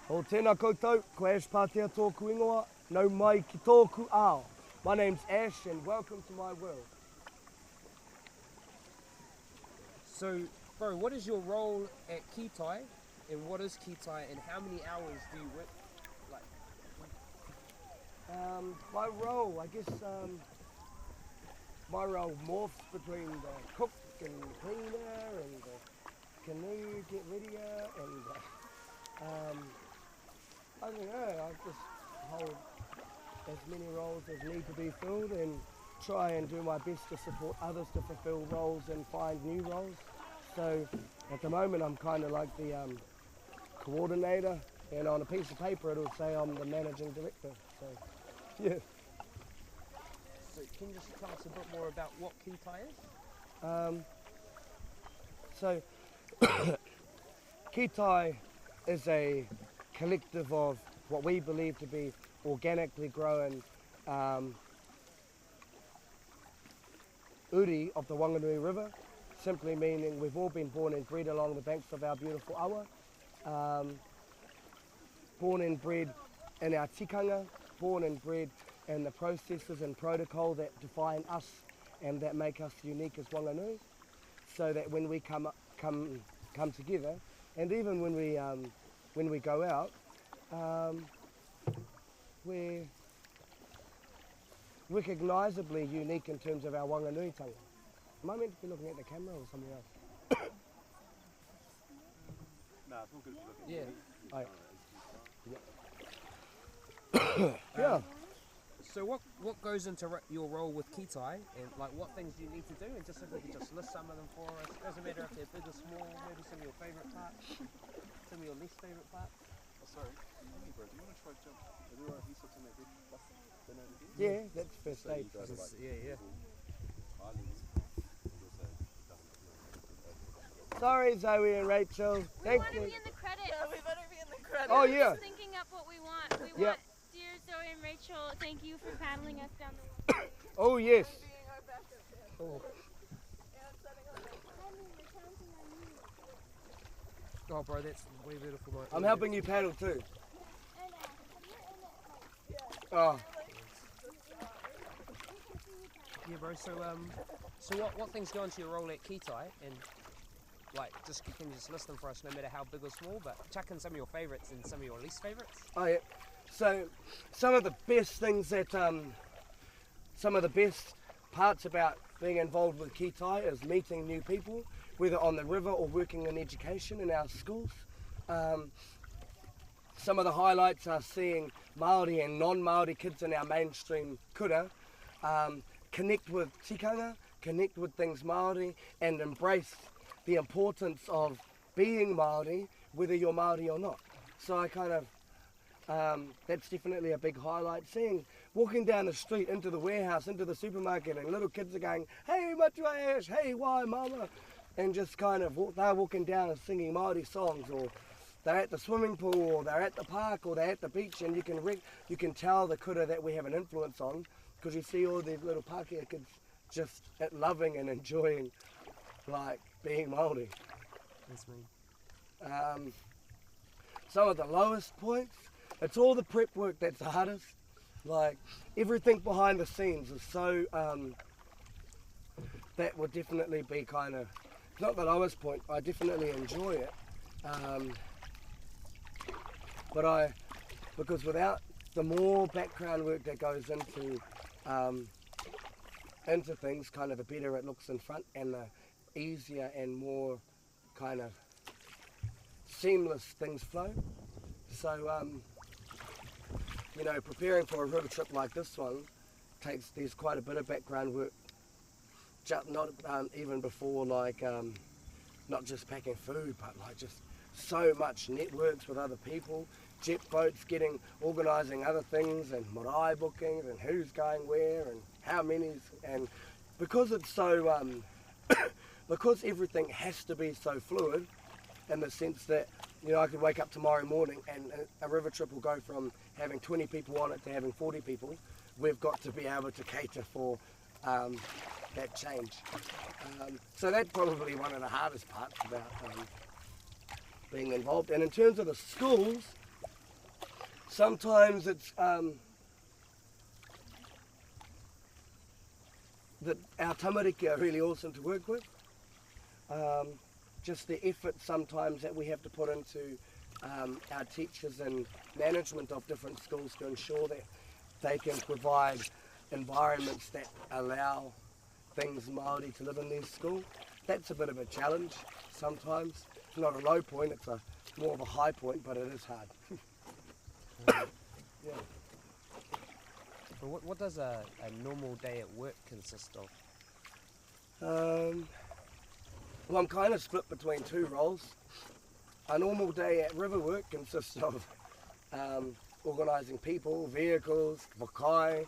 O tēnā koutou, ko Ash Pātea tōku ingoa, nau mai ki tōku ao. My name's Ash and welcome to my world. So, bro, what is your role at Kitai, and what is Kitai, and how many hours do you work? Like, My role, I guess, my role morphs between the cook and cleaner and the canoe get readier and I don't know, I just hold as many roles as need to be filled and try and do my best to support others to fulfill roles and find new roles. So at the moment I'm kind of like the coordinator, and on a piece of paper it'll say I'm the managing director. So yeah. so can you just tell us a bit more about what Kitai is? So Kitai is a collective of what we believe to be organically grown uri of the Wanganui River, simply meaning we've all been born and bred along the banks of our beautiful awa, born and bred in our tikanga, born and bred in the processes and protocol that define us and that make us unique as Wanganui, so that when we come together, and even when we go out, we're recognisably unique in terms of our Wanganui tanga. Am I meant to be looking at the camera or something else? No, it's all good if you're looking. Yeah. So what goes into your role with Kitai, and like what things do you need to do, and just if you could just list some of them for us. It doesn't matter if they're big or small, maybe some of your favourite parts, some of your least favourite parts. Oh, sorry. Hey, bro, do you want to try jump? Is there he sits on that big bus then over here? Yeah, that's first So aid. you guys are like Yeah. islands. Sorry, Zoe and Rachel. Thank want to you. be in the credits. Yeah, we better be in the credits. Oh yeah. Just thinking up what we want. We Yep. want, dear Zoe and Rachel, thank you for paddling us down the way. Oh yes. Being our backup band. Oh. And setting up the Oh, bro, that's way beautiful. Mate. I'm helping you paddle too. yeah. Oh. Yeah, bro. So what things go into your role at Kitai, and like just can you just list them for us, no matter how big or small, but chuck in some of your favourites and some of your least favourites. Oh yeah. So some of the best things that some of the best parts about being involved with Kitai is meeting new people, whether on the river or working in education in our schools. Some of the highlights are seeing Māori and non-Māori kids in our mainstream kura connect with tikanga, connect with things Māori, and embrace the importance of being Māori, whether you're Māori or not. So I kind of, that's definitely a big highlight. Walking down the street, into the warehouse, into the supermarket, and little kids are going, hey, matua Ash, hey, wai, mama, and just kind of, they're walking down and singing Māori songs, or they're at the swimming pool, or they're at the park, or they're at the beach, and you can tell the kura that we have an influence on, because you see all these little Pākehā kids just loving and enjoying, like, being Māori. That's me. Some of the lowest points, it's all the prep work that's the hardest. Like, everything behind the scenes is so, that would definitely be kind of, it's not the lowest point, I definitely enjoy it. Because without the more background work that goes into things, kind of the better it looks in front, and the easier and more kind of seamless things flow. So, you know, preparing for a river trip like this one there's quite a bit of background work, not even before, like, not just packing food, but like just so much networks with other people, jet boats, organising other things, and marae bookings, and who's going where, and how many, and because it's so, because everything has to be so fluid, in the sense that, you know, I could wake up tomorrow morning and a river trip will go from having 20 people on it to having 40 people. We've got to be able to cater for that change. So that's probably one of the hardest parts about being involved. And in terms of the schools, sometimes it's that our tamariki are really awesome to work with. Just the effort sometimes that we have to put into our teachers and management of different schools to ensure that they can provide environments that allow things Māori to live in their school. That's a bit of a challenge sometimes. It's not a low point, it's more of a high point, but it is hard. Yeah. So what does a normal day at work consist of? Well, I'm kind of split between two roles. A normal day at river work consists of organising people, vehicles, whakae,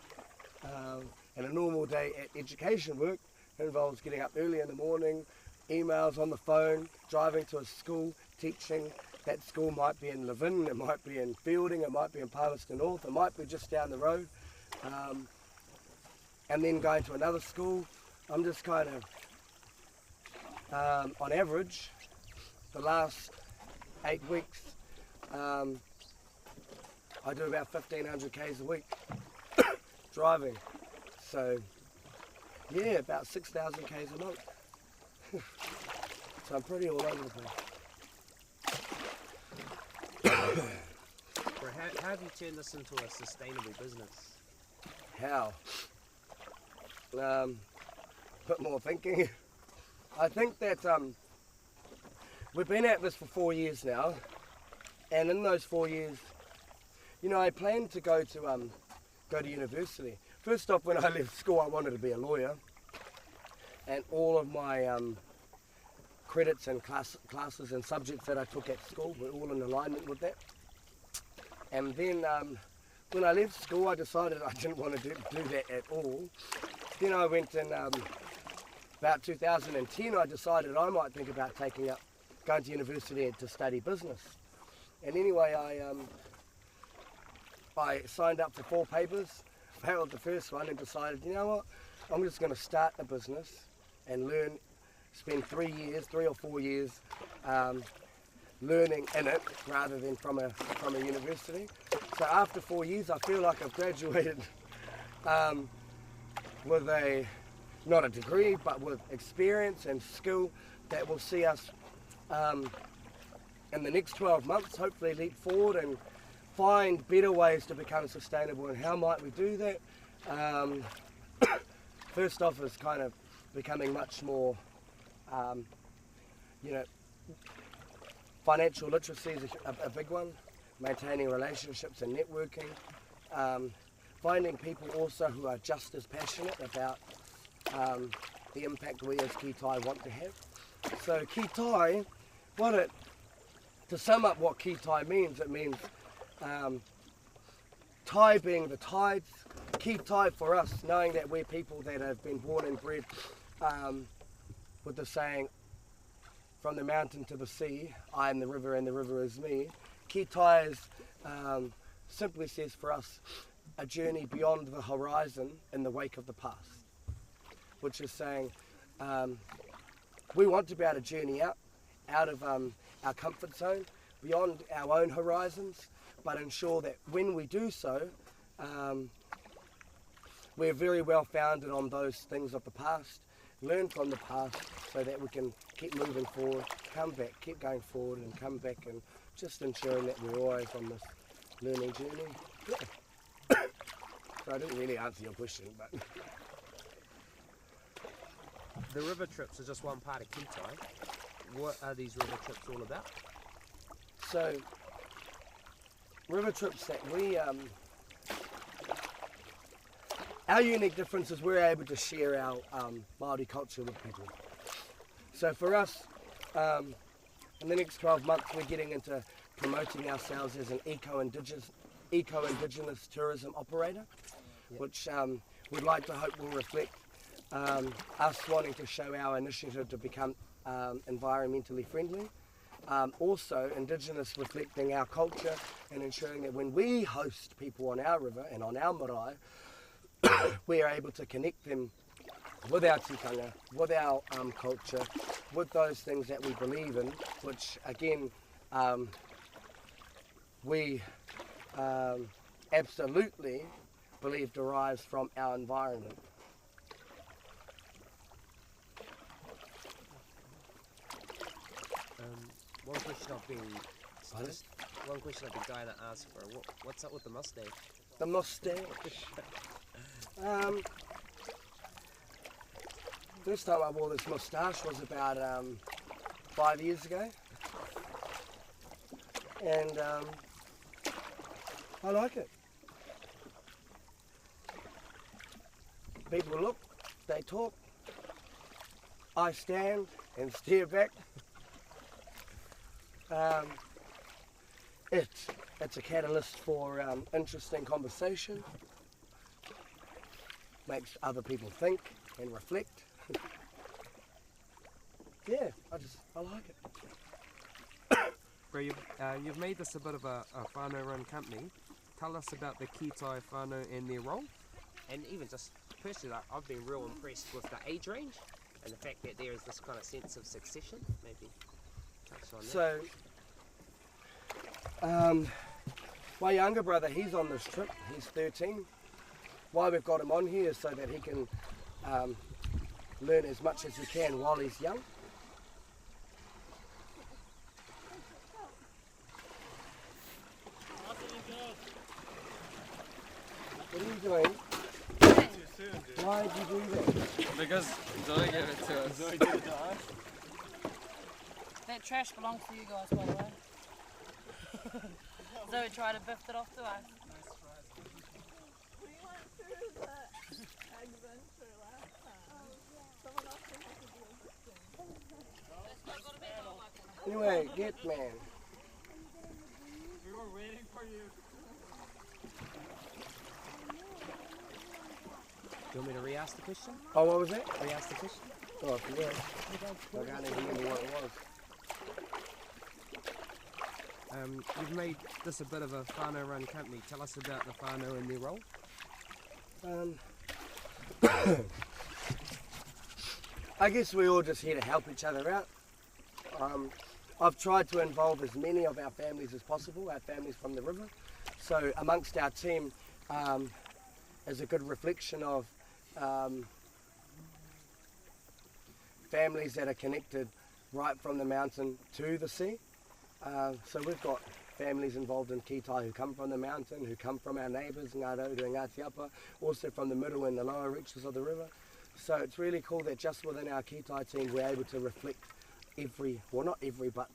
and a normal day at education work involves getting up early in the morning, emails on the phone, driving to a school, teaching. That school might be in Levin, it might be in Fielding, it might be in Palmerston North, it might be just down the road. And then going to another school. I'm just kind of, on average, the last 8 weeks, I do about 1,500 k's a week driving. So, yeah, about 6,000 k's a month. So I'm pretty all over the place. How have you turned this into a sustainable business? How? Bit more thinking. I think that we've been at this for 4 years now, and in those 4 years, you know, I planned to go to university. First off, when I left school, I wanted to be a lawyer, and all of my credits and classes and subjects that I took at school were all in alignment with that. And then when I left school, I decided I didn't want to do that at all. Then I went in about 2010, I decided I might think about going to university to study business. And anyway, I signed up for 4 papers, failed the first one, and decided, you know what, I'm just going to start a business and learn, spend 3 or 4 years learning in it rather than from a university. So after 4 years, I feel like I've graduated with not a degree, but with experience and skill that will see us in the next 12 months hopefully leap forward and find better ways to become sustainable. And how might we do that? First off is kind of becoming much more, you know, financial literacy is a big one, maintaining relationships and networking, finding people also who are just as passionate about the impact we as Kitai want to have. So Kitai, to sum up what Kitai means, it means Tai being the tides, Kitai for us, knowing that we're people that have been born and bred with the saying, from the mountain to the sea, I am the river and the river is me. Kitai is, simply says for us, a journey beyond the horizon in the wake of the past, which is saying we want to be able to journey out of our comfort zone, beyond our own horizons, but ensure that when we do so, we're very well founded on those things of the past, learn from the past so that we can keep moving forward, come back, keep going forward and come back, and just ensuring that we're always on this learning journey. Yeah. So I didn't really answer your question, but... The river trips are just one part of Kitai. What are these river trips all about? So, river trips that we... our unique difference is we're able to share our Māori culture with people. So for us, in the next 12 months, we're getting into promoting ourselves as an eco-indigenous tourism operator, which we'd like to hope will reflect us wanting to show our initiative to become environmentally friendly. Also, Indigenous reflecting our culture and ensuring that when we host people on our river and on our marae, we are able to connect them with our tikanga, with our culture, with those things that we believe in, which again, we absolutely believe derives from our environment. One question I've been Pardon? just one question I've been dying to ask for. What's up with the mustache? The mustache. First time I wore this moustache was about 5 years ago, and I like it. People look, they talk, I stand and stare back. It's a catalyst for interesting conversation, makes other people think and reflect. Yeah, I like it. Bro, you've made this a bit of a whānau run company. Tell us about the Kitai whānau and their role. And even just personally, like, I've been real impressed with the age range and the fact that there is this kind of sense of succession. Maybe touch on that. So, my younger brother, he's on this trip. He's 13. Why we've got him on here is so that he can learn as much as he can while he's young. What are you doing? Why did you do that? Because Zoe gave it to us. Zoe did it to us. That trash belongs to you guys, by the way. Zoe tried to biff it off to us. We went through the adventure last time. Someone else can have to deal with this thing. Anyway, get man. We were waiting for you. Do you want me to re-ask the question? Oh, what was that? Re-ask the question? Oh, I forgot. I can't even remember what it was. You've made this a bit of a whānau run company. Tell us about the whānau and their role. I guess we're all just here to help each other out. I've tried to involve as many of our families as possible, our families from the river. So amongst our team is a good reflection of families that are connected right from the mountain to the sea. So we've got families involved in Kitai who come from the mountain, who come from our neighbours, Ngā Raudu and Ngāti Apa, also from the middle and the lower reaches of the river. So it's really cool that just within our Kitai team we're able to reflect not every, but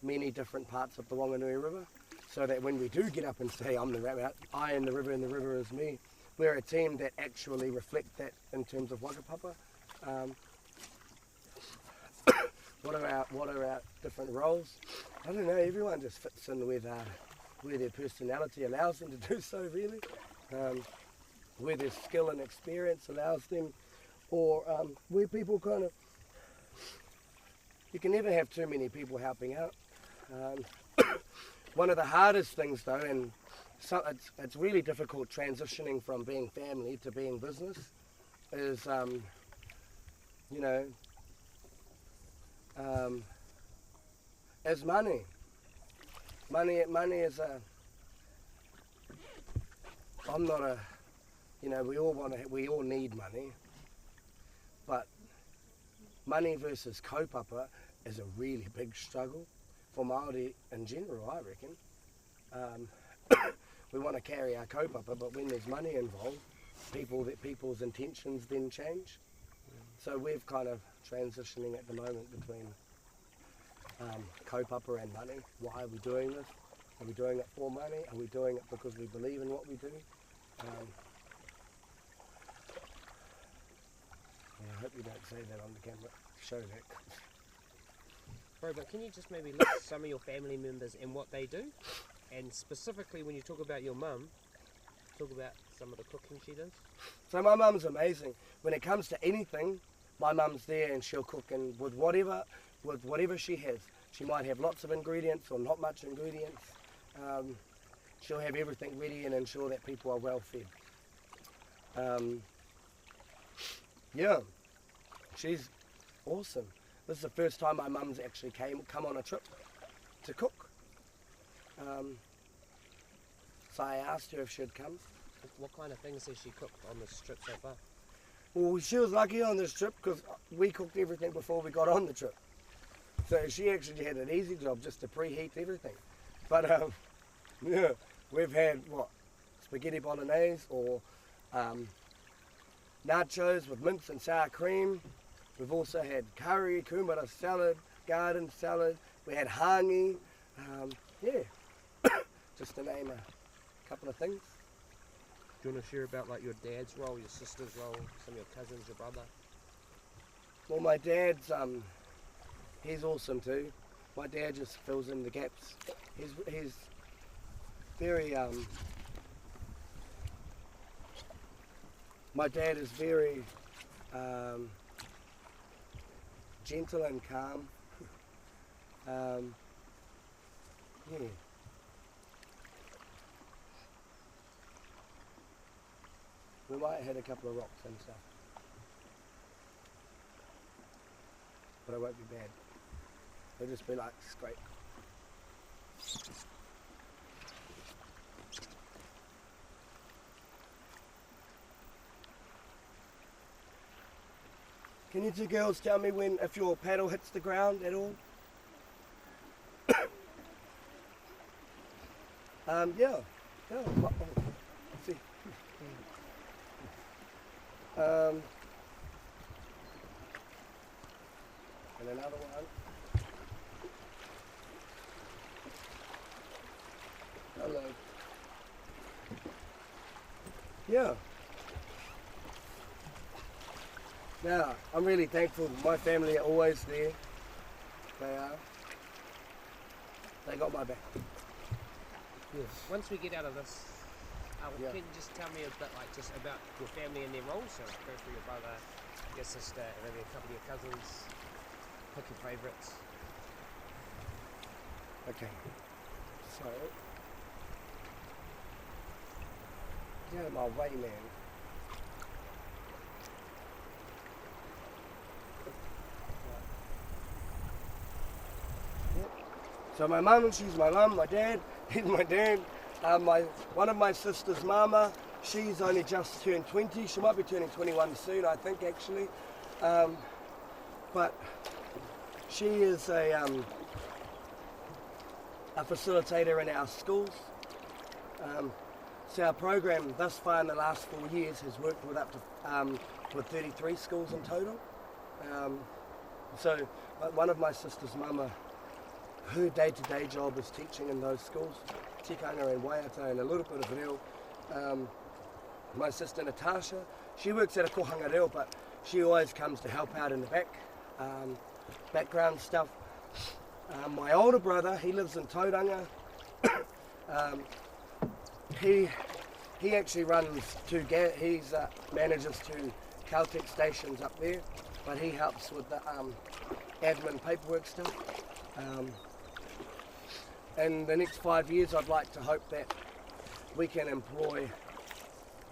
many different parts of the Whanganui River, so that when we do get up and say I am the river and the river is me, we're a team that actually reflect that in terms of whakapapa. What are our different roles? I don't know, everyone just fits in with where their personality allows them to do so, really. Where their skill and experience allows them, or where people kind of, you can never have too many people helping out. One of the hardest things though, and it's really difficult transitioning from being family to being business, is is money. Money is I'm not a, we all need money, but money versus kaupapa is a really big struggle for Māori in general, I reckon. We want to carry our kaupapa, but when there's money involved, people's intentions then change. So we're kind of transitioning at the moment between kaupapa and money. Why are we doing this? Are we doing it for money? Are we doing it because we believe in what we do? I hope you don't say that on the camera. Show that. Bro, but can you just maybe list some of your family members and what they do? And specifically when you talk about your mum, talk about some of the cooking she does. So my mum's amazing. When it comes to anything, my mum's there and she'll cook, and with whatever she has. She might have lots of ingredients or not much ingredients. She'll have everything ready and ensure that people are well fed. Yeah, she's awesome. This is the first time my mum's actually come on a trip to cook. So I asked her if she'd come. What kind of things has she cooked on this trip so far? Well, she was lucky on this trip because we cooked everything before we got on the trip. So she actually had an easy job just to preheat everything. But yeah, we've had spaghetti bolognese or nachos with mince and sour cream. We've also had curry, kumara salad, garden salad. We had hangi. Just to name a couple of things. Do you want to share about like your dad's role, your sister's role, some of your cousins, your brother? Well, my dad's he's awesome too. My dad just fills in the gaps. He's very my dad is very gentle and calm. Yeah. We might hit a couple of rocks and stuff, but it won't be bad. It'll just be like scrape. Can you two girls tell me if your paddle hits the ground at all? Yeah. Let's see. And another one. Hello. Yeah. Now, I'm really thankful. My family are always there. They are. They got my back. Yes. Once we get out of this, Yeah. can you just tell me a bit like just about your family and their roles? So like, go through your brother, your sister, and maybe a couple of your cousins. Pick your favourites. Okay. So, get out of my way, man. Yep. So my mum, she's my mum. My dad, he's my dad. One of my sister's mama, she's only just turned 20. She might be turning 21 soon, I think, actually. But she is a facilitator in our schools. So our program thus far in the last 4 years has worked with up to with 33 schools in total. So one of my sister's mama, her day-to-day job is teaching in those schools, tikanga and waiata and a little bit of reo. My sister Natasha, she works at a kohanga reo, but she always comes to help out in the background stuff. My older brother, he lives in Tauranga. He actually runs manages two Caltech stations up there, but he helps with the admin paperwork stuff. In the next 5 years, I'd like to hope that we can employ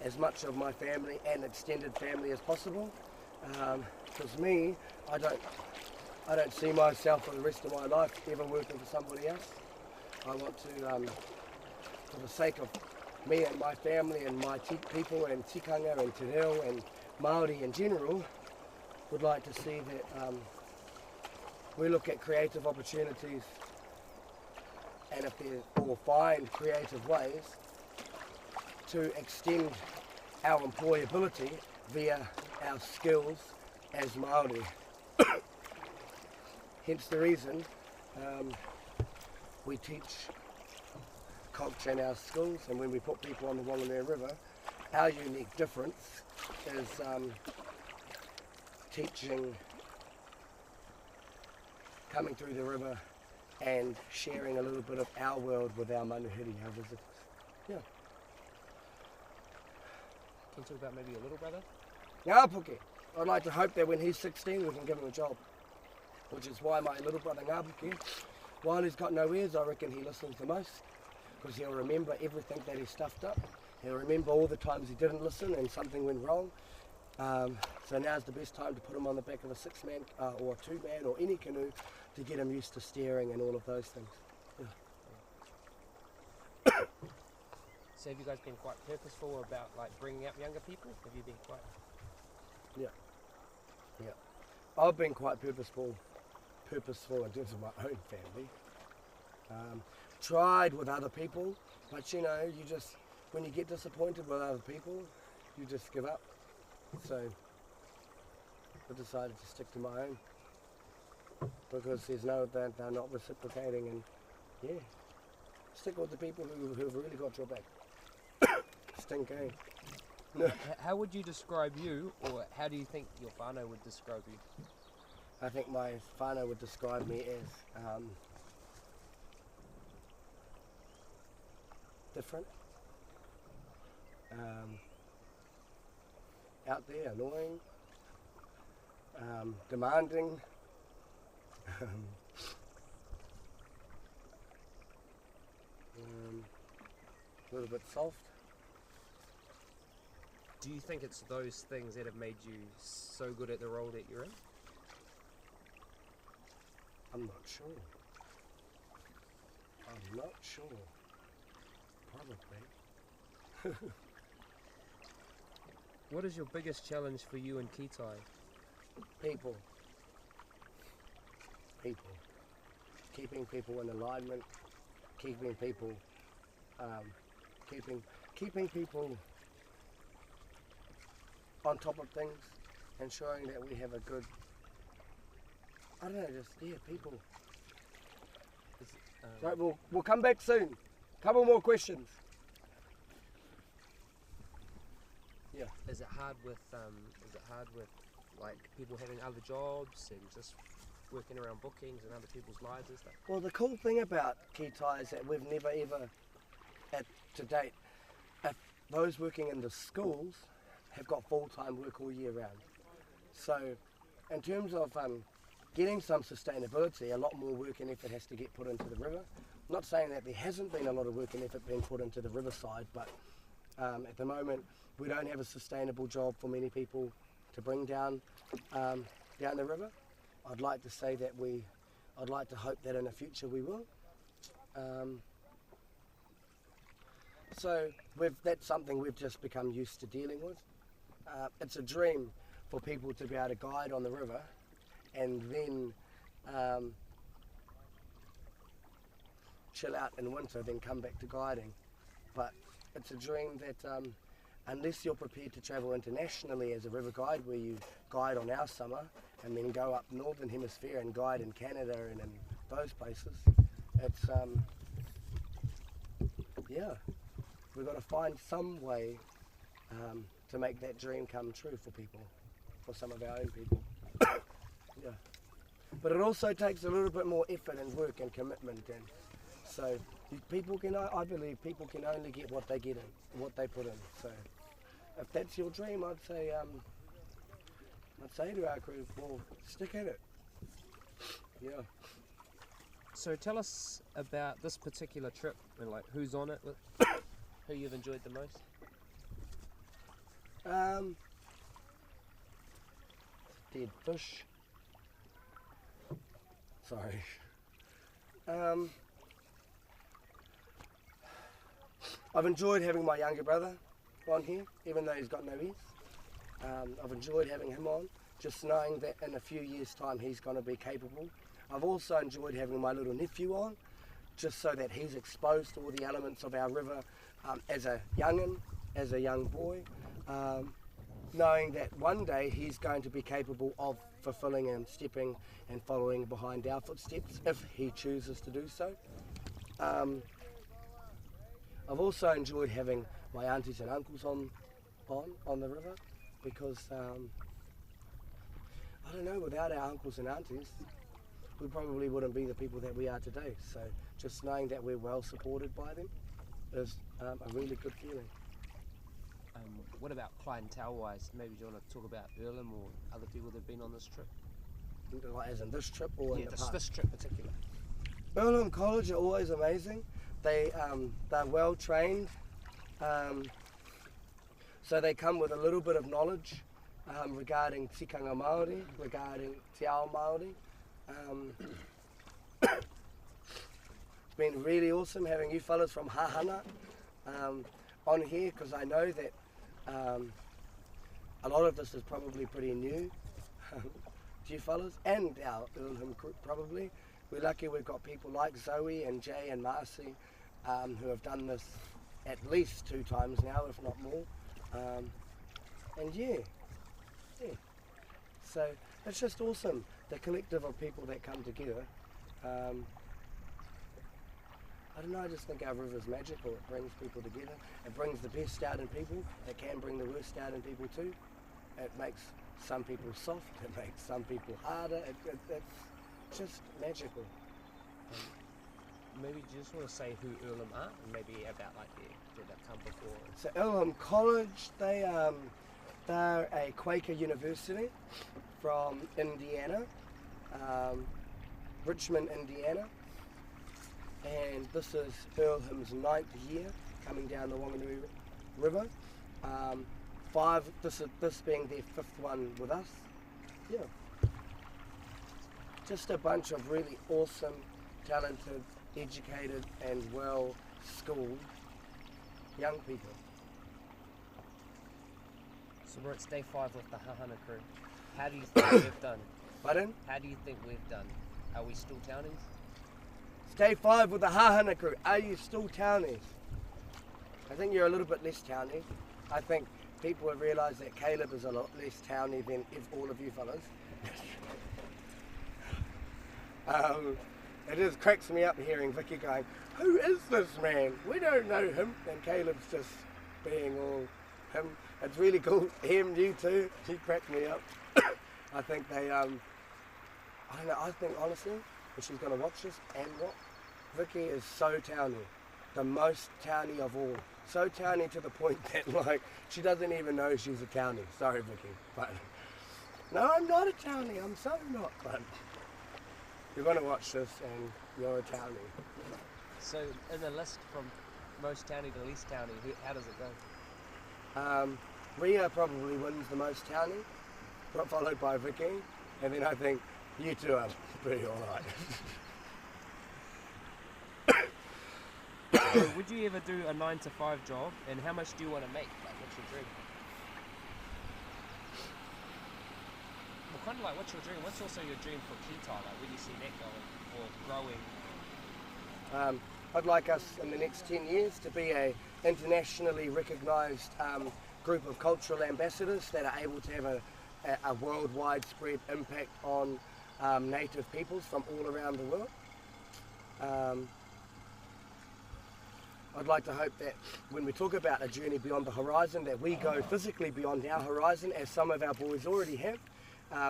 as much of my family and extended family as possible. Because me, I don't see myself for the rest of my life ever working for somebody else. I want to, for the sake of me and my family and my people and tikanga and te reo and Māori in general, would like to see that we look at creative opportunities or find creative ways to extend our employability via our skills as Māori. Hence the reason we teach culture in our schools, and when we put people on the Whanganui River, our unique difference is teaching, coming through the river and sharing a little bit of our world with our manuhiri, our visitors. Yeah. Can you talk about maybe your little brother? Ngāpuke. I'd like to hope that when he's 16 we can give him a job, which is why my little brother Ngāpuke, while he's got no ears, I reckon he listens the most, because he'll remember everything that he stuffed up. He'll remember all the times he didn't listen and something went wrong. So now's the best time to put him on the back of a 6-man or a 2-man or any canoe to get him used to steering and all of those things. Yeah. So have you guys been quite purposeful about like bringing up younger people? Have you been quite? I've been quite purposeful in terms of my own family. Tried with other people, but you know, you just, when you get disappointed with other people, you just give up. So I decided to stick to my own because they're not reciprocating, and yeah, stick with the people who've really got your back. Stink, eh? How would you describe you, or how do you think your whānau would describe you? I think my whānau would describe me as different, out there, annoying, demanding, a little bit soft. Do you think it's those things that have made you so good at the role that you're in? I'm not sure. Probably. What is your biggest challenge for you in Kitai? People. Keeping people in alignment, keeping people on top of things, ensuring that we have a good, I don't know, people. Right, we'll come back soon. Couple more questions. Yeah. Is it hard with like people having other jobs and just working around bookings and other people's lives and stuff? Well, the cool thing about Kitai is that we've never ever, to date, if those working in the schools have got full-time work all year round. So, in terms of getting some sustainability, a lot more work and effort has to get put into the river. I'm not saying that there hasn't been a lot of work and effort being put into the riverside, but at the moment we don't have a sustainable job for many people to bring down the river. I'd like to say that I'd like to hope that in the future we will. So that's something we've just become used to dealing with. It's a dream for people to be able to guide on the river and then chill out in winter, then come back to guiding. But it's a dream that unless you're prepared to travel internationally as a river guide, where you guide on our summer and then go up northern hemisphere and guide in Canada and in those places, it's we've got to find some way to make that dream come true for people, for some of our own people. Yeah. But it also takes a little bit more effort and work and commitment, and so I believe people can only get what they get in, what they put in. So if that's your dream, I'd say to our crew, well, stick at it. Yeah. So tell us about this particular trip and like who's on it with, who you've enjoyed the most. Dead fish. Sorry. I've enjoyed having my younger brother on here, even though he's got no ears. I've enjoyed having him on, just knowing that in a few years' time he's going to be capable. I've also enjoyed having my little nephew on, just so that he's exposed to all the elements of our river as a young'un, as a young boy, knowing that one day he's going to be capable of fulfilling and stepping and following behind our footsteps if he chooses to do so. I've also enjoyed having my aunties and uncles on the river, because I don't know, without our uncles and aunties we probably wouldn't be the people that we are today. So just knowing that we're well supported by them is a really good feeling. What about clientele-wise? Maybe do you want to talk about Earlham or other people that have been on this trip? Like as in this trip or in the past? This trip in particular. Earlham College are always amazing. They're well trained, so they come with a little bit of knowledge regarding tikanga Māori, regarding te ao Māori. It's been really awesome having you fellas from Hahana. on here because I know that a lot of this is probably pretty new to you fellas and our Earlham group probably. We're lucky we've got people like Zoe and Jay and Marcy who have done this at least 2 times now, if not more. And yeah. So it's just awesome, the collective of people that come together. I don't know, I just think our river's magical. It brings people together. It brings the best out in people. It can bring the worst out in people too. It makes some people soft. It makes some people harder. It's just magical. Maybe you just want to say who Earlham are, and maybe about like did they come before? So Earlham College, they're a Quaker university from Indiana, Richmond, Indiana. And this is Earlham's 9th year coming down the Wanganui River. This being their 5th one with us. Yeah. Just a bunch of really awesome, talented, educated and well-schooled young people. So we're at day 5 with the Hahana crew. How do you think we've done? Pardon? How do you think we've done? Are we still townies? Day 5 with the Hahana crew. Are you still townies? I think you're a little bit less towny. I think people have realised that Caleb is a lot less towny than all of you fellas. It just cracks me up hearing Vicky going, "Who is this man? We don't know him." And Caleb's just being all him. It's really cool. Him, you too. He cracked me up. I think they, I don't know, I think honestly, if she's going to watch this, and what? Vicky is so towny. The most towny of all. So towny to the point that, like, she doesn't even know she's a townie. Sorry, Vicky. But, no, I'm not a townie. I'm so not. But you're going to watch this and you're a townie. So, in the list from most towny to least towny, how does it go? Ria probably wins the most towny, followed by Vicky. And then I think you two are pretty alright. So would you ever do a 9 to 5 job, and how much do you want to make? Like, what's your dream? Well, kind of like, what's your dream? What's also your dream for Kitai? Like, where do you see that going or growing? I'd like us in the next 10 years to be a internationally recognised group of cultural ambassadors that are able to have a worldwide spread impact on native peoples from all around the world. I'd like to hope that when we talk about a journey beyond the horizon, that we go physically beyond our horizon, as some of our boys already have,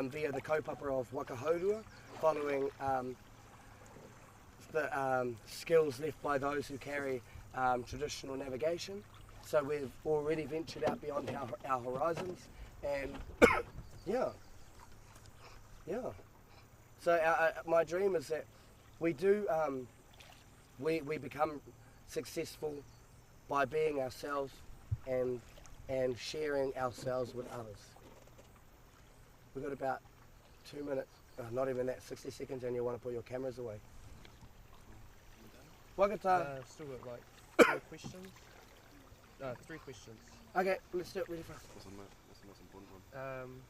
via the kaupapa of Wakahaurua, following the skills left by those who carry traditional navigation. So we've already ventured out beyond our horizons, and yeah. So my dream is that we do, we become successful by being ourselves and sharing ourselves with others. We've got about 2 minutes, not even that, 60 seconds, and you want to put your cameras away. Wakata. Still got like 4 questions. 3 questions. Okay, let's do it really fast. What's the most important one?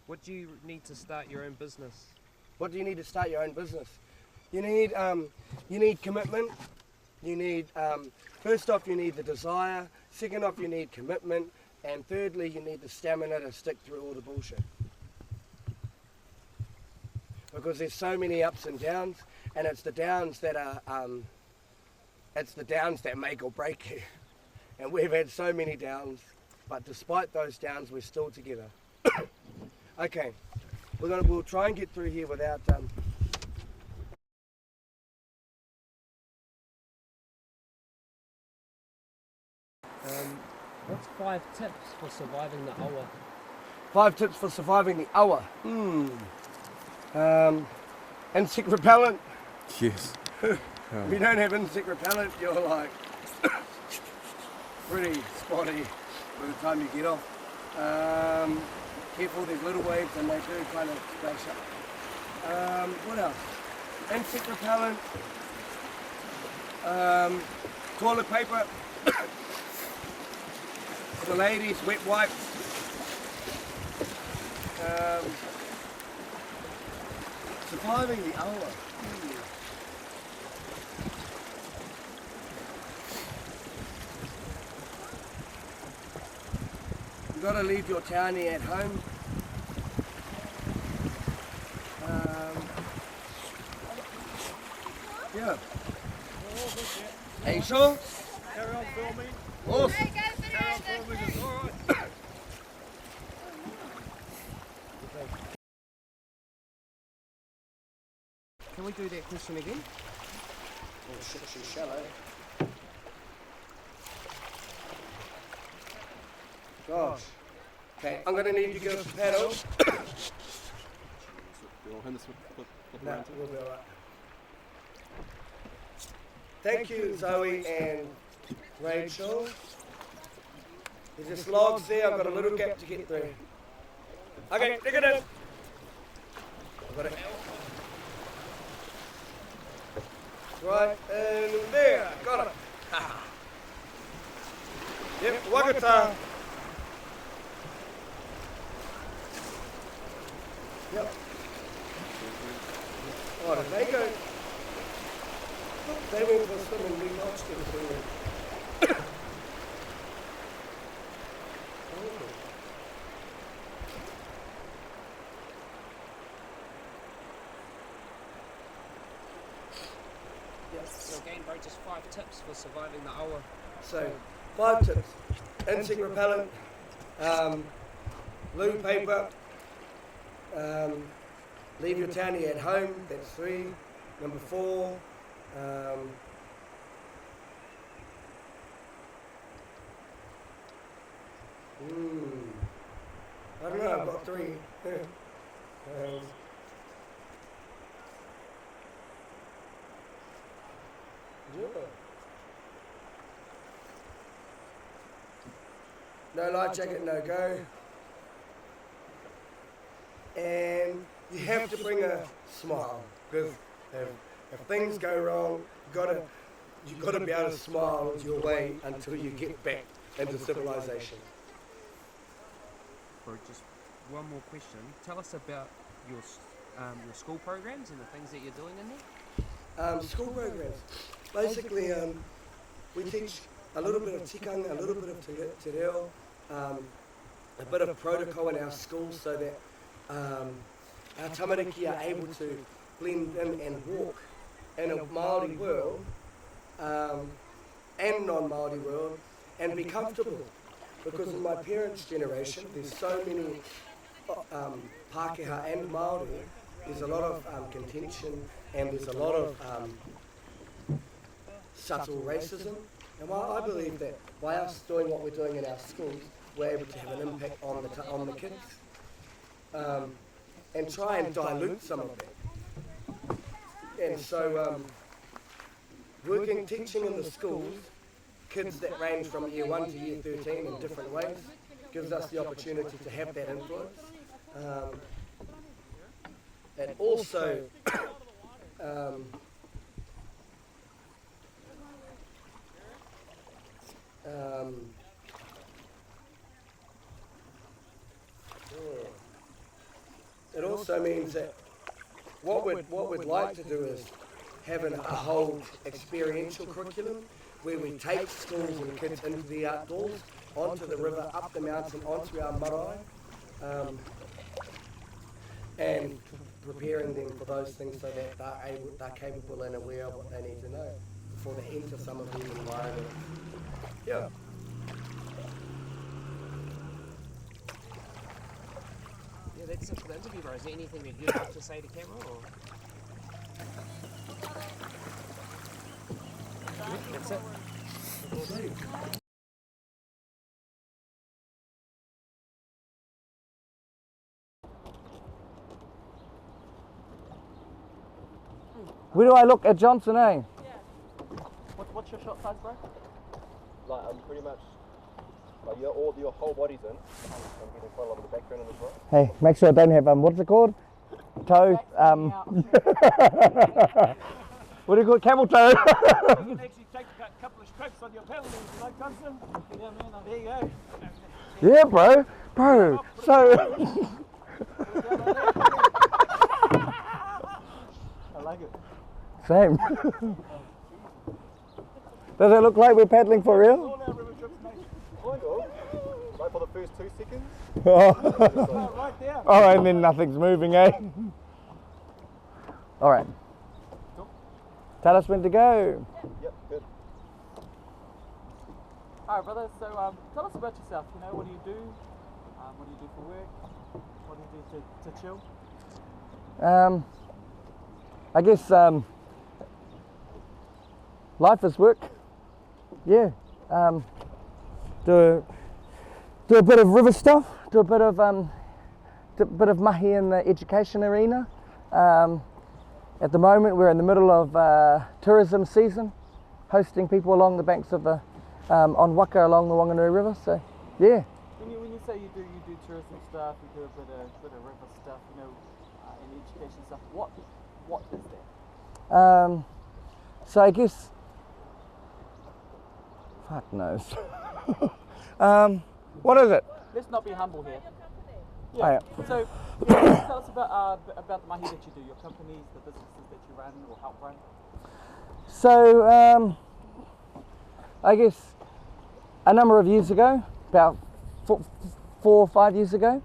What do you need to start your own business? What do you need to start your own business? You need commitment. You need, first off, you need the desire. Second off, you need commitment. And thirdly, you need the stamina to stick through all the bullshit. Because there's so many ups and downs, and it's the downs that are, it's the downs that make or break you. And we've had so many downs, but despite those downs, we're still together. Okay, we'll try and get through here without. What's 5 tips for surviving the awa? 5 tips for surviving the awa. Insect repellent. Yes. If you don't have insect repellent, you're like pretty spotty by the time you get off. Careful, there's little waves and they do kind of splash up. What else? Insect repellent. Toilet paper. for ladies, wet wipes. Surviving the hour. You've got to leave your townie at home. Yeah. Are you sure? Carry on filming. Awesome. Carry on filming. It's all right. Can we do that question again? Oh shit, she's shallow. Gosh. Okay, I'm gonna need you girls to paddle. You'll hand this flip No, around. we'll be alright. Thank you, Zoe and Rachel. There's just logs there, I've got a little gap to get through. Okay, dig it in. I've got it. Right, and there, got it. Yep, wagata. Yep. Oh, did they go? They went for a swim and we watched them swimming. So again, bro, just 5 tips for surviving the hour. So, 5 tips. Insect repellent, blue paper, leave your townie at home, that's 3. Number 4, I don't know, I've got 3. No life jacket, no go. And you have to bring a smile, because if things go wrong, you've got to be able to smile your way until you get back into civilization. Bro, just one more question. Tell us about your school programs and the things that you're doing in there. School programs. Basically, we teach a little bit of tikanga, a little bit of te reo, a bit of protocol in our schools so that our tamariki are able to blend in and walk in a Māori world and non-Māori world and be comfortable. Because in my parents' generation, there's so many Pākehā and Māori, there's a lot of contention and there's a lot of subtle racism. And I believe that by us doing what we're doing in our schools, we're able to have an impact on the kids and try and dilute some of that. And so teaching in the schools, kids that range from year 1 to year 13 in different ways, gives us the opportunity to have that influence. And also, it also means that what we'd like to do is have a whole experiential curriculum where we take schools and kids into the outdoors, onto the river, up the mountain, onto our marae, and preparing them for those things so that they're capable and aware of what they need to know before they enter some of these environments. Yeah. Yeah, that's it for the interview, bro. Is there anything that you'd like to say to camera? Or? That's it. Where do I look at Johnson, eh? What's your shot size, bro? Like I'm pretty much like your whole body's in. I'm getting quite a lot of the background in as well. Hey, make sure I don't have what's it called? Toe. What do you call it? Camel toe. You can actually take a couple of cracks on your paddling, you like, Johnson? Yeah, man. There you go. Yeah, bro. Bro. So. I like it. Same. Does it look like we're paddling for real? All our river trips, mate. Kind of. Like for the first 2 seconds. Oh. Right there. Oh, and then nothing's moving, eh? All right. Tell us when to go. Yep, good. Alright, brother, so tell us about yourself. You know, what do you do? What do you do for work? What do you do to chill? I guess life is work. Yeah. Do a bit of river stuff. Do a bit of mahi in the education arena. At the moment, we're in the middle of tourism season, hosting people along the banks of the on Waka along the Wanganui River. So, yeah. When you say you do tourism stuff, you do a bit of river stuff, you know, and education stuff. What is that? So I guess, fuck knows. What is it? Let's not be humble here. Oh, yeah. So, yeah, tell us about the mahi that you do, your companies, the businesses that you run or help run. So I guess a number of years ago, about 4 or 5 years ago,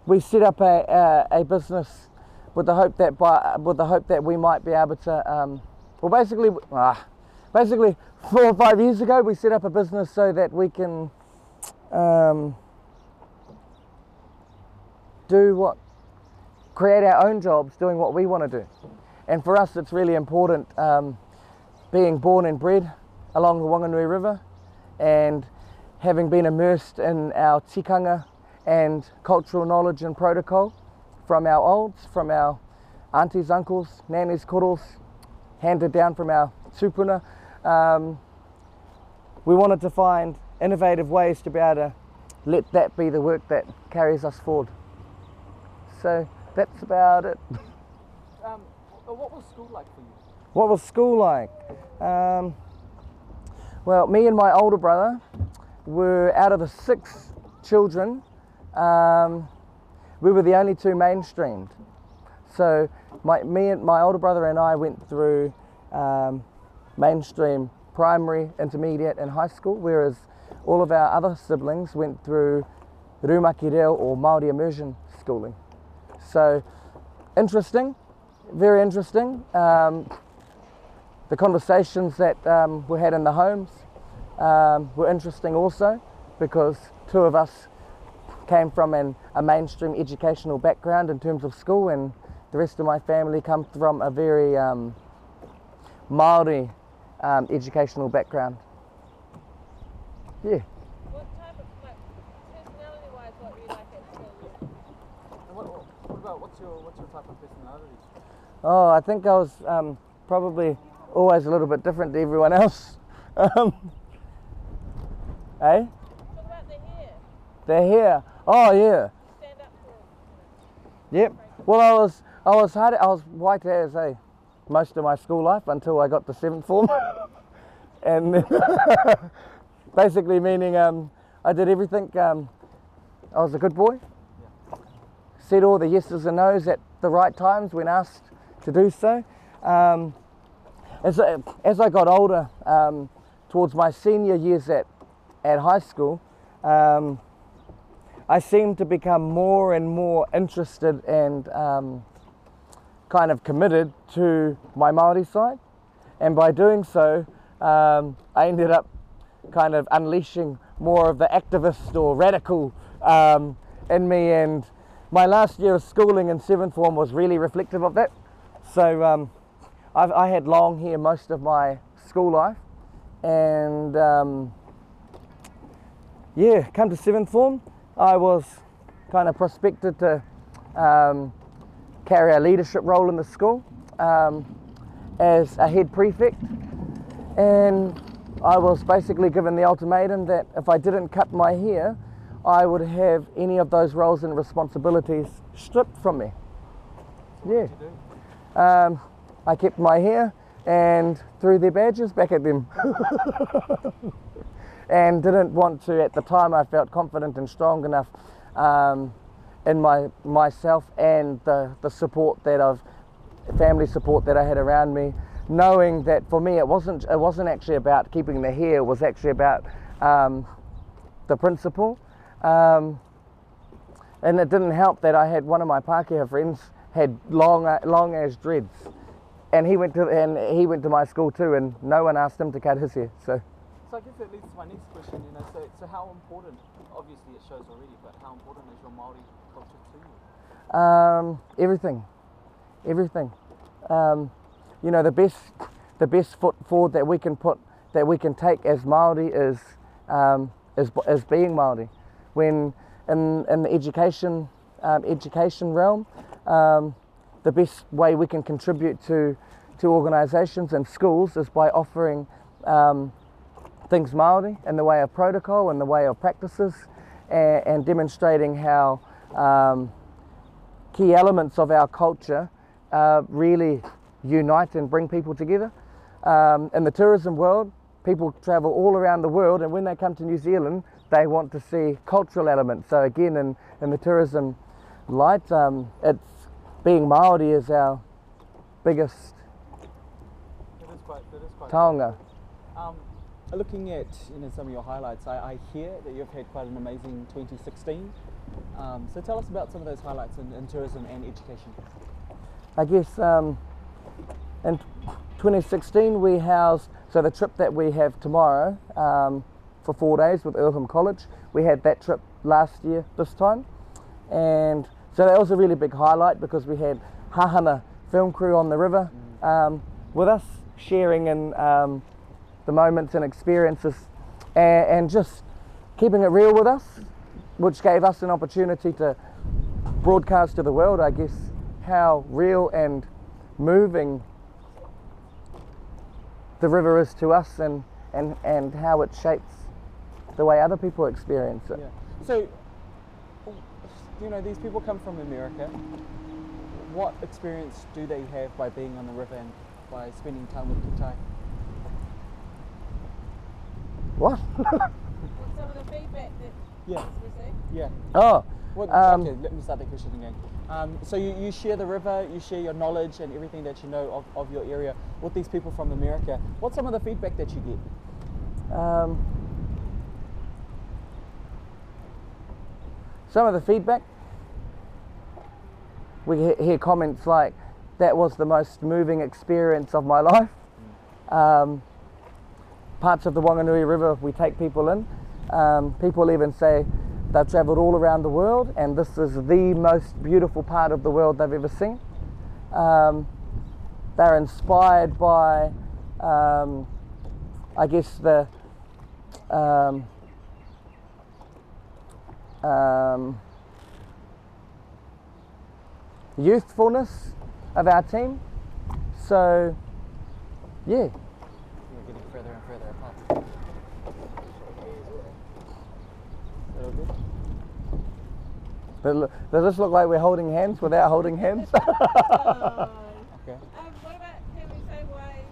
we set up a business with the hope that we might be able to. Basically 4 or 5 years ago, we set up a business so that we can create our own jobs doing what we want to do. And for us, it's really important being born and bred along the Wanganui River and having been immersed in our tikanga and cultural knowledge and protocol from our olds, from our aunties, uncles, nannies, koros, handed down from our tupuna. We wanted to find innovative ways to be able to let that be the work that carries us forward. So that's about it. What was school like for you? What was school like? Well, me and my older brother were, out of the 6 children, we were the only 2 mainstreamed. So my older brother and I went through mainstream primary, intermediate and high school, whereas all of our other siblings went through Rūmaki Reo or Māori immersion schooling. So interesting, very interesting. The conversations that were had in the homes were interesting also, because 2 of us came from a mainstream educational background in terms of school, and the rest of my family come from a very Māori educational background. Yeah. What type of, like, personality-wise, what do you like at school? And what about what's your type of personality? Oh, I think I was probably always a little bit different to everyone else. Eh? What about the hair? The hair. Oh yeah. Stand up for Yep. Well, I was white as most of my school life until I got to 7th form, and then basically meaning I did everything. I was a good boy. Said all the yeses and nos at the right times when asked to do so. As I got older, towards my senior years at high school, I seemed to become more and more interested and kind of committed to my Māori side, and by doing so, I ended up kind of unleashing more of the activist or radical in me, and my last year of schooling in 7th form was really reflective of that. So I had long hair most of my school life, and yeah, come to 7th form, I was kind of prospected to carry a leadership role in the school as a head prefect, and I was basically given the ultimatum that if I didn't cut my hair, I would have any of those roles and responsibilities stripped from me. Yeah. I kept my hair, and threw their badges back at them. And didn't want to, at the time I felt confident and strong enough in myself and the support that family support that I had around me, knowing that for me it wasn't actually about keeping the hair, it was actually about the principle. And it didn't help that I had one of my Pākehā friends had long as dreads, and he went to my school too, and no one asked him to cut his hair. So I guess that leads to my next question, you know, so how important, obviously it shows already, but how important is your Māori culture to you? Everything. You know, the best foot forward that we can take as Māori is being Māori. When in the education realm, the best way we can contribute to organisations and schools is by offering things Māori in the way of protocol, in the way of practices, and demonstrating how key elements of our culture really unite and bring people together. In the tourism world, people travel all around the world, and when they come to New Zealand, they want to see cultural elements. So again, in the tourism light, it's being Māori is our biggest taonga. Looking at some of your highlights, I hear that you've had quite an amazing 2016. So tell us about some of those highlights in tourism and education. I guess in 2016 we housed, so the trip that we have tomorrow for 4 days with Earlham College, we had that trip last year this time, and so that was a really big highlight because we had Hahana film crew on the river with us, sharing in the moments and experiences and just keeping it real with us, which gave us an opportunity to broadcast to the world, I guess, how real and moving the river is to us and how it shapes the way other people experience it. Yeah. So, these people come from America. What experience do they have by being on the river and by spending time with Kitai? What? What's some of the feedback that you received? Yeah. Oh. Okay, let me start that question again. So you share the river, you share your knowledge and everything that you know of your area with these people from America. What's some of the feedback that you get? Some of the feedback, we hear comments like, that was the most moving experience of my life. Parts of the Wanganui River, we take people in. People even say they've travelled all around the world and this is the most beautiful part of the world they've ever seen. They're inspired by, I guess, the youthfulness of our team. So, yeah. You're getting further and further apart. Is that all good? Does this look like we're holding hands without holding hands? Okay. What about, can we say why?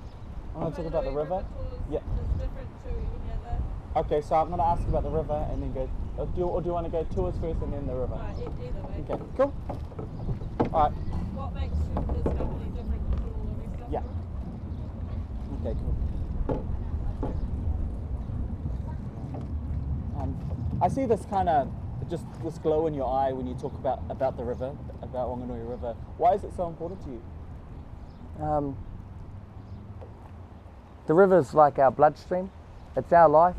I want to talk about the river. Yeah. It's different to any other. Okay, so I'm going to ask about the river and then go. Or do you want to go tours first and then the river? Either way. Okay, cool. All right. What makes this company different to all the rest of Yeah. them? Okay, cool. I see this kind of just this glow in your eye when you talk about the river, about Wanganui River. Why is it so important to you? The river's like our bloodstream. It's our life.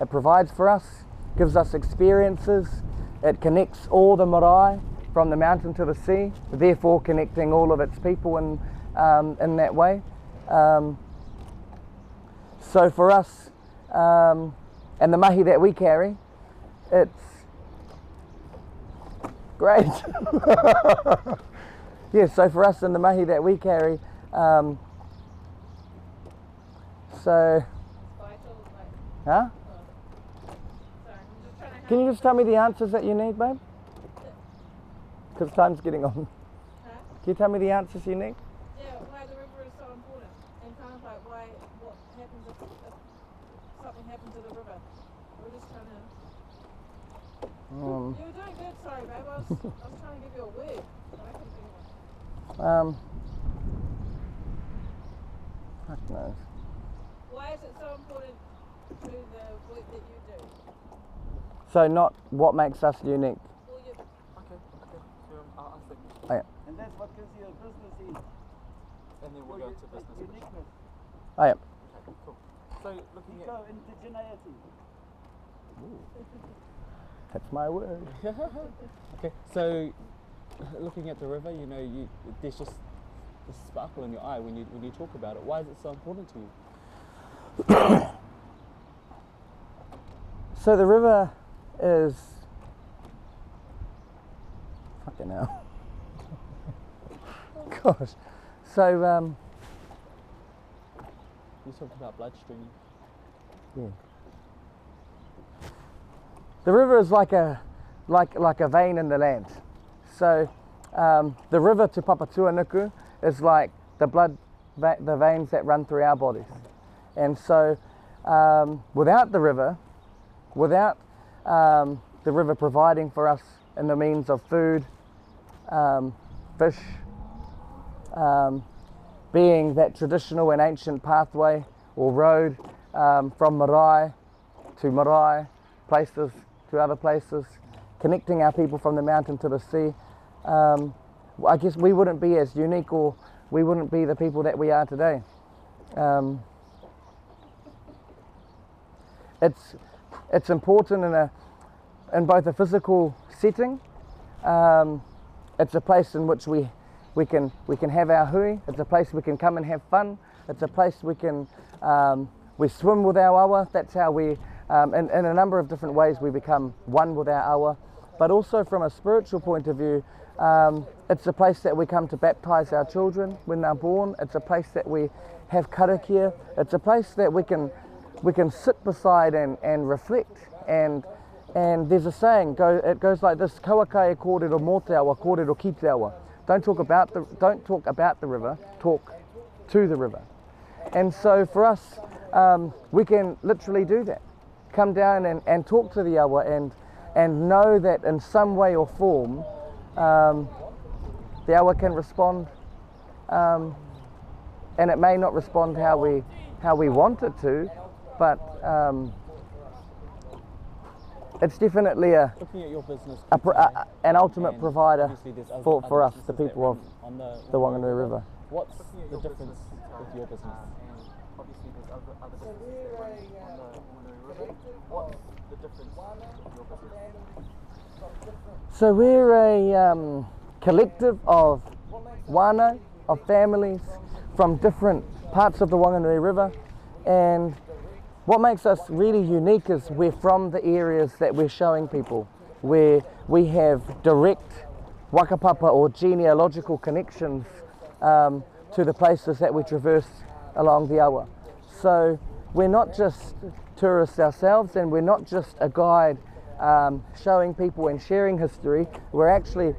It provides for us, gives us experiences. It connects all the marae from the mountain to the sea, therefore connecting all of its people in that way. So for us, and the mahi that we carry, it's great. Yeah, so for us and the mahi that we carry, so, Vital, like, huh? sorry, I'm just trying to Can you just tell me the answers that you need, babe? Because time's getting on. Huh? Can you tell me the answers you need? Yeah, why the river is so important and kind happens if something happened to the river? We're just trying to. You were doing good. Sorry, babe. I was trying to give you a word, but I couldn't think of one. Fuck knows. Why is it so important to the work that you do? So not what makes us unique. Well, you, Okay. So I'll ask that question. Oh, yeah. And that's what gives you a business edge. And then we'll go into business. Uniqueness. Oh, yeah. Okay, cool. So looking at Eco indigeneity. That's my word. okay, so looking at the river, you know, there's just this sparkle in your eye when you talk about it. Why is it so important to you? So the river is fucking hell. Gosh. So You talked about bloodstream. yeah. The river is like a vein in the land. So the river to Papatuanuku is like the the veins that run through our bodies. And so without the river providing for us in the means of food, fish, being that traditional and ancient pathway or road from marae to marae, places to other places, connecting our people from the mountain to the sea, I guess we wouldn't be as unique, or we wouldn't be the people that we are today. It's important in both a physical setting. It's a place in which we can have our hui. It's a place we can come and have fun. It's a place we can we swim with our awa. That's how we in a number of different ways we become one with our awa. But also from a spiritual point of view, it's a place that we come to baptise our children when they're born. It's a place that we have karakia. It's a place that we can sit beside and reflect. And there's a saying, it goes like this: Kawakae kōrero mō te awa, kōrero ki te awa. Don't talk about the river, talk to the river. And so for us, we can literally do that. Come down and talk to the awa and know that in some way or form, the awa can respond, and it may not respond how we want it to, but it's definitely Looking at your business, an ultimate and provider obviously there's other for us, the businesses that people of run on the Wanganui River. What's the difference with your business? And obviously there's other businesses that run on the Wanganui River. What's the difference with your business? So we're a collective of whānau, of families from different parts of the Wanganui River, and what makes us really unique is we're from the areas that we're showing people, where we have direct wakapapa or genealogical connections to the places that we traverse along the awa. So we're not just tourists ourselves, and we're not just a guide showing people and sharing history. We're actually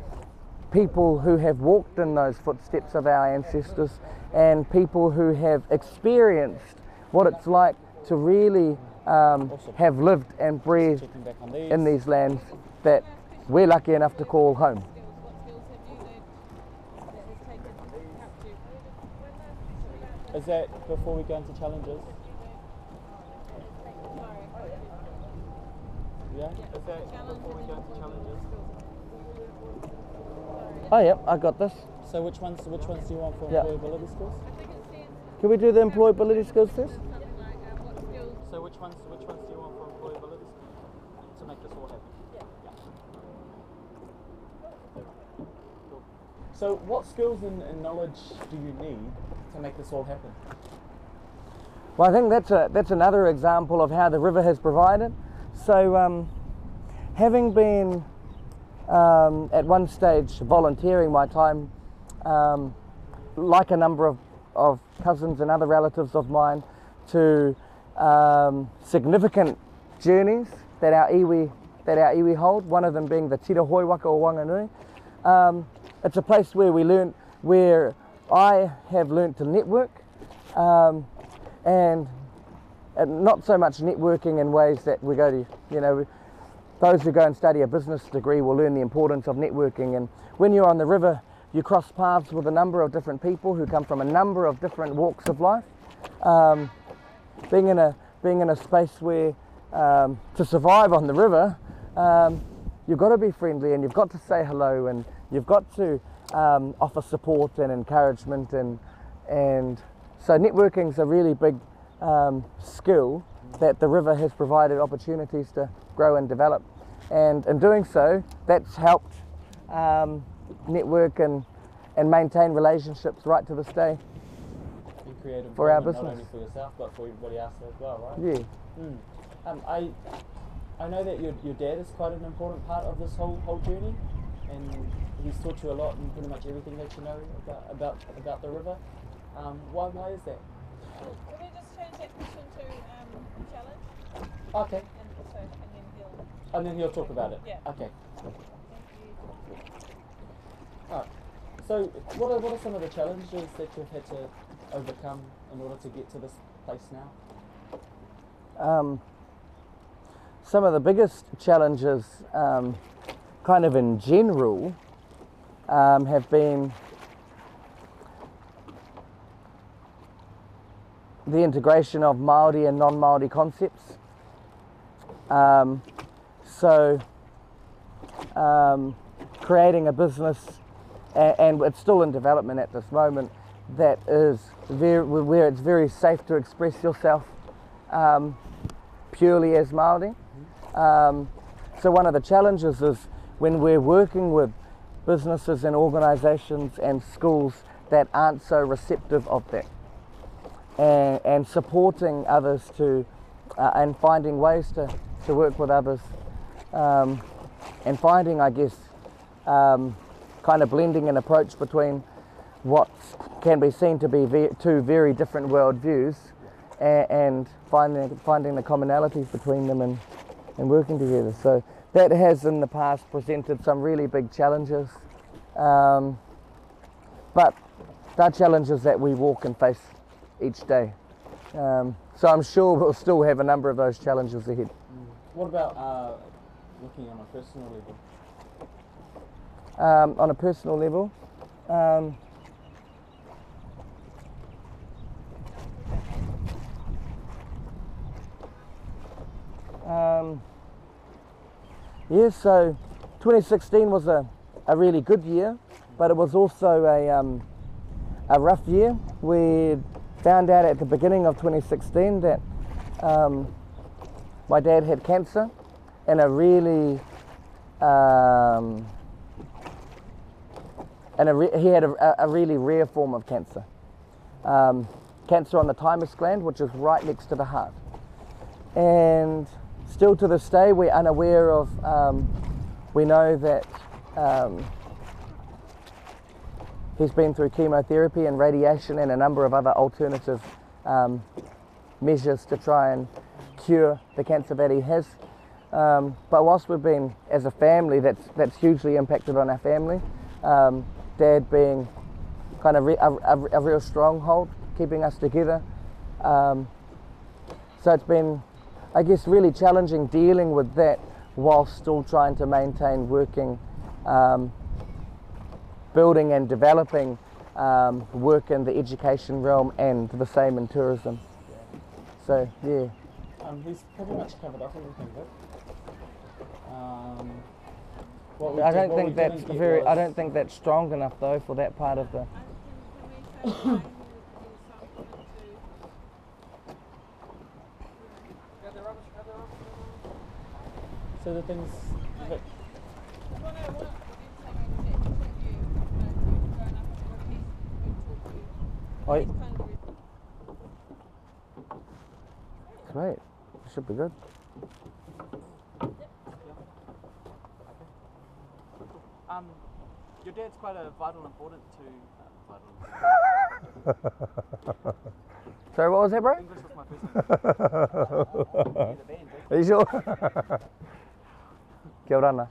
people who have walked in those footsteps of our ancestors, and people who have experienced what it's like to really have lived and breathed Checking back on these. in these lands that we're lucky enough to call home. what skills have you learned that has taken helped you? Is that before we go into challenges? Yeah? Is that before we go into challenges? Oh yeah, I got this. So which ones do you want for Yeah. employability skills? Can we do the employability skills first? So which ones do you want for employability skills to make this all happen? Yeah. Cool. So what skills and knowledge do you need to make this all happen? Well, I think that's another example of how the river has provided. So having been at one stage volunteering my time, like a number of cousins and other relatives of mine, to significant journeys that our iwi hold, one of them being the Tira Hoi Waka o Wanganui. It's a place where I have learnt to network, and not so much networking in ways that we go to, you know, those who go and study a business degree will learn the importance of networking. And when you're on the river, you cross paths with a number of different people who come from a number of different walks of life. Being in a space where to survive on the river, you've got to be friendly and you've got to say hello and you've got to offer support and encouragement, and so networking is a really big skill that the river has provided opportunities to grow and develop, and in doing so that's helped network and maintain relationships right to this day. And create for our employment, business. not only for yourself but for everybody else as well, right? Yeah. I know that your dad is quite an important part of this whole journey, and he's taught you a lot in pretty much everything that you know about the river. Why is that? Can we just change that question to challenge? Okay. And And then he'll talk about it. Yeah. Okay. Thank you. Alright. So what are some of the challenges that you've had to overcome in order to get to this place now? Some of the biggest challenges, kind of in general, have been the integration of Māori and non-Māori concepts. Creating a business, and it's still in development at this moment, that is where it's very safe to express yourself purely as Māori. So one of the challenges is when we're working with businesses and organisations and schools that aren't so receptive of that, and supporting others to and finding ways to work with others, and finding, I guess, kind of blending an approach between what can be seen to be two very different worldviews, and finding the commonalities between them and working together. So that has in the past presented some really big challenges, but they're challenges that we walk and face each day. So I'm sure we'll still have a number of those challenges ahead. What about looking on a personal level? On a personal level, yeah, so 2016 was a really good year, but it was also a rough year. We found out at the beginning of 2016 that my dad had cancer, and he had a really rare form of cancer. Cancer on the thymus gland, which is right next to the heart. And still to this day, we're unaware of, we know that he's been through chemotherapy and radiation and a number of other alternative measures to try and cure the cancer that he has. But whilst we've been, as a family, that's hugely impacted on our family. Dad being kind of a real stronghold, keeping us together. So it's been, I guess, really challenging dealing with that while still trying to maintain working, building and developing work in the education realm, and the same in tourism. So yeah. He's pretty much covered off everything, right? I don't think that's strong enough though for that part of the. So the things that Great, should be good. your dad's quite a vital important to Sorry, what was that, bro? English was my first name. Are you sure? Kia ora na.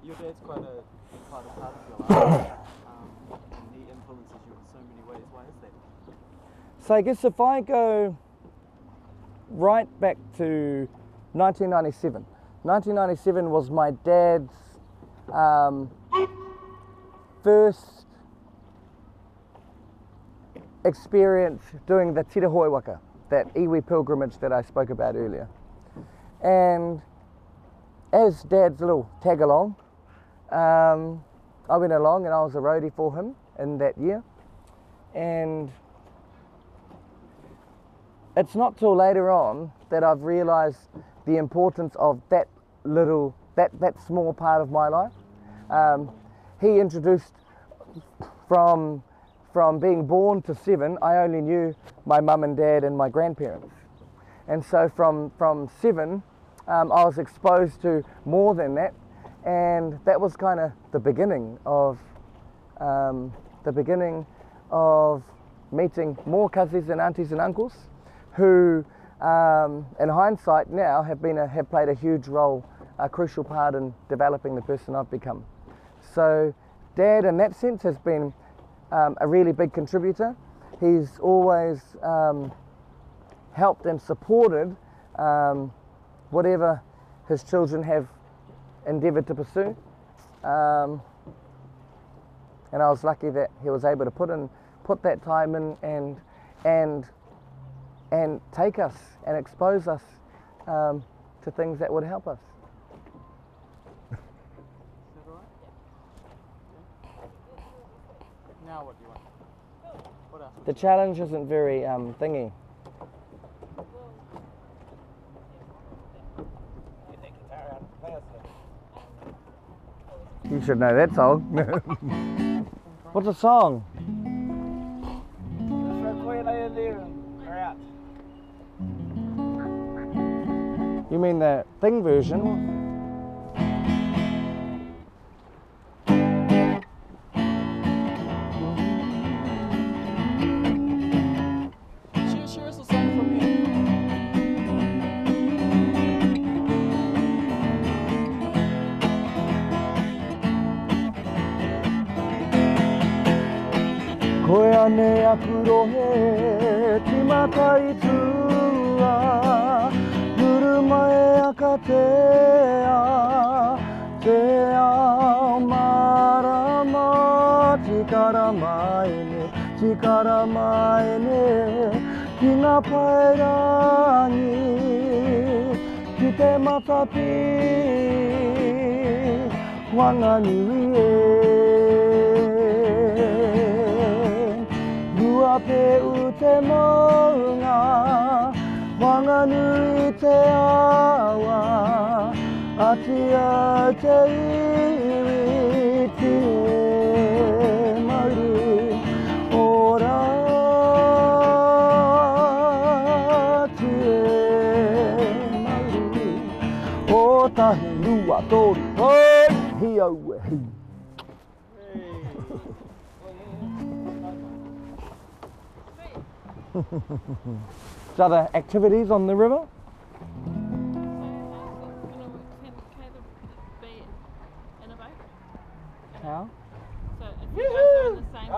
Your dad's quite a vital part of your life, and he influences you in so many ways. Why is that? So I guess if I go right back to 1997. 1997 was my dad's first experience doing the Tira Hoi Waka, that iwi pilgrimage that I spoke about earlier. And as Dad's little tag along, I went along and I was a roadie for him in that year. And it's not till later on that I've realised the importance of that small part of my life. He introduced, from being born to 7, I only knew my mum and dad and my grandparents. And so from 7, I was exposed to more than that, and that was kind of the beginning of meeting more cousins and aunties and uncles, who, in hindsight now, have played a huge role, a crucial part in developing the person I've become. So, Dad, in that sense, has been a really big contributor. He's always helped and supported whatever his children have endeavoured to pursue. And I was lucky that he was able to put that time in and take us and expose us to things that would help us. Now what do you want? What else? The challenge isn't very thingy. You should know that song. What's a song? You mean the thing version? Share us a song from here. Koe ane akuro he tima i tua Nuruma e akatea Te ao marama Tikara mai ne Ki ngā paerangi Ki te matapi Wanganui Rua pe u te maunga Wanganui te awa Atia te iwi te mauri Ora te mauri O tahi rua tori Hoi hi au e hi Other activities on the river? How? So if you guys are in the same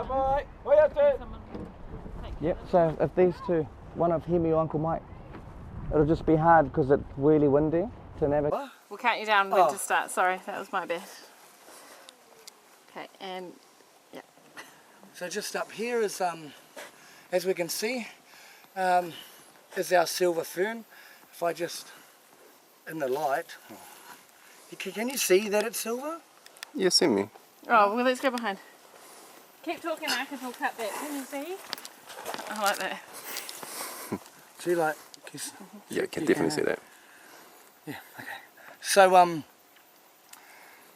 someone take Yep, so if these two, one of him or Uncle Mike, it'll just be hard because it's really windy to navigate. We'll count you down when to start. Sorry, that was my bad. Okay, and yeah. So just up here is, as we can see, is our silver fern. If I just, in the light, can you see that it's silver? Yeah, send me. Oh, well, let's go behind. Keep talking, I can cut that. Can you see? I like that. See, like, Yeah, I can definitely see that. yeah, okay. So,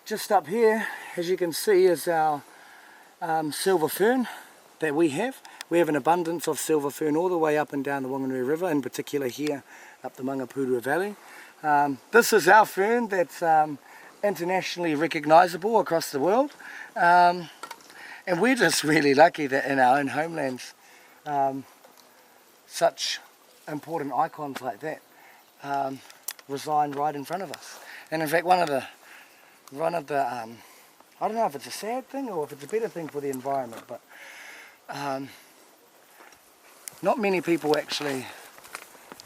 just up here, as you can see, is our silver fern that we have. We have an abundance of silver fern all the way up and down the Wanganui River, in particular here up the Mangapurua Valley. This is our fern that's internationally recognisable across the world. And we're just really lucky that in our own homelands, such important icons like that reside right in front of us. And in fact, one of the I don't know if it's a sad thing or if it's a better thing for the environment, but not many people actually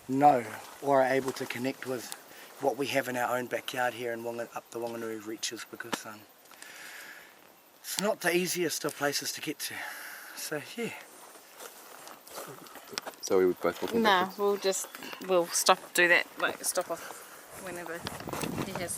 know or are able to connect with what we have in our own backyard here in up the Wanganui reaches, because it's not the easiest of places to get to. So yeah. So we would both walking Nah, backwards? we'll stop, do that, like stop off whenever he has